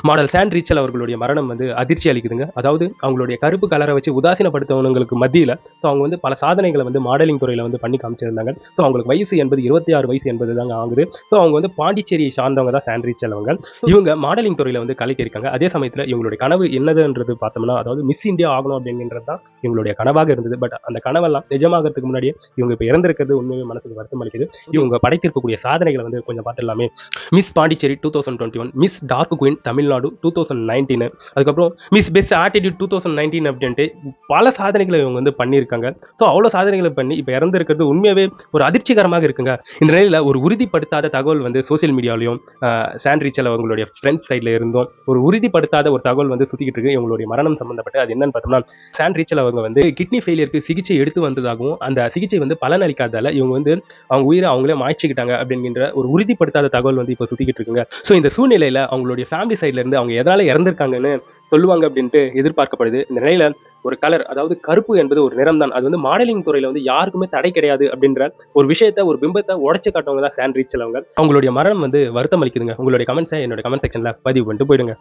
Model San ரீச்சல் அவர்களுடைய மரணம் வந்து அதிர்ச்சி அளிக்குதுங்க. அதாவது அவங்களுடைய கருப்பு கலரை வச்சு உதாசீனப்படுத்தவங்களுக்கு மத்தியில் ஸோ அவங்க வந்து பல சாதனைகளை வந்து மாடலிங் துறையில் வந்து பண்ணி காமிச்சிருந்தாங்க. ஸோ அவங்களுக்கு வயசு என்பது 26 வயசு என்பது தாங்க ஆகுது. ஸோ அவங்க வந்து பாண்டிச்சேரியை சார்ந்தவங்க தான் சான் ரீச்சல் அவங்க. இவங்க மாடலிங் துறையில் வந்து கலக்கியிருக்காங்க. அதே சமயத்தில் இவங்களுடைய கனவு என்னதுன்றது பார்த்தோம்னா, அதாவது மிஸ் இந்தியா ஆகணும் அப்படிங்கிறது தான் இவங்களுடைய கனவாக இருந்தது. பட் அந்த கனவெல்லாம் நிஜமாகிறதுக்கு முன்னாடியே இவங்க இப்போ இறந்திருக்கிறது உண்மையே மனசுக்கு வருத்தம் அளிக்குது. இவங்க படைத்திருக்கக்கூடிய சாதனைகளை வந்து கொஞ்சம் பார்த்துடலாமே. Miss Pondicherry 2021, miss dark queen Tamil Nadu 2019, அதுக்கப்புறம் மிஸ் பெஸ்ட் ஆட்டிடியூட் 2019 அப்படின்ட்டு பல சாதனைகளை இவங்க வந்து பண்ணியிருக்காங்க. ஸோ அவ்வளோ சாதனைகளை பண்ணி இப்போ இறந்திருக்கிறது உண்மையாகவே ஒரு அதிர்ச்சிகரமாக இருக்குங்க. இந்த நிலையில் ஒரு உறுதிப்படுத்தாத தகவல் வந்து சோசியல் மீடியாலையும் சான் ரீச்சல் அவங்களுடைய ஃப்ரெண்ட்ஸ் சைடில் இருந்தும் ஒரு உறுதிப்படுத்தாத ஒரு தகவல் வந்து சுற்றிக்கிட்டு இருக்கு இவங்களுடைய மரணம் சம்பந்தப்பட்டு. அது என்னன்னு பார்த்தோம்னா, சான் ரீச்சல் அவங்க வந்து கிட்னி ஃபெயிலியருக்கு சிகிச்சை எடுத்து வந்ததாகவும் அந்த சிகிச்சை வந்து பலன் அளிக்காதால இவங்க வந்து அவங்க உயிரை அவங்களே மாய்ச்சிக்கிட்டாங்க அப்படிங்கிற ஒரு உறுதிப்படுத்தாத தகவல் வந்து இப்போ சுற்றிக்கிட்டு இருக்குங்க. ஸோ இந்த சூழ்நிலையில் அவங்களுடைய ஃபேமிலி சைட்ல இருந்து அவங்க எதனால இறந்திருக்காங்கன்னு சொல்லுவாங்க அப்படின்ட்டு எதிர்பார்க்கப்படுது. இந்த நிலையில ஒரு கலர், அதாவது கருப்பு என்பது ஒரு நிறம் தான், அது வந்து மாடலிங் துறையில வந்து யாருக்குமே தடை கிடையாது அப்படின்ற ஒரு விஷயத்த, ஒரு பிம்பத்தை உடைச்சு காட்டுவங்க தான் சான் ரீச்சல் அவங்க. அவங்களுடைய மரணம் வந்து வருத்தம் அளிக்குதுங்க. உங்களுடைய கமெண்ட்ஸை என்னோட கமெண்ட் செக்ஷன்ல பதிவு பண்ணிட்டு போயிடுங்க.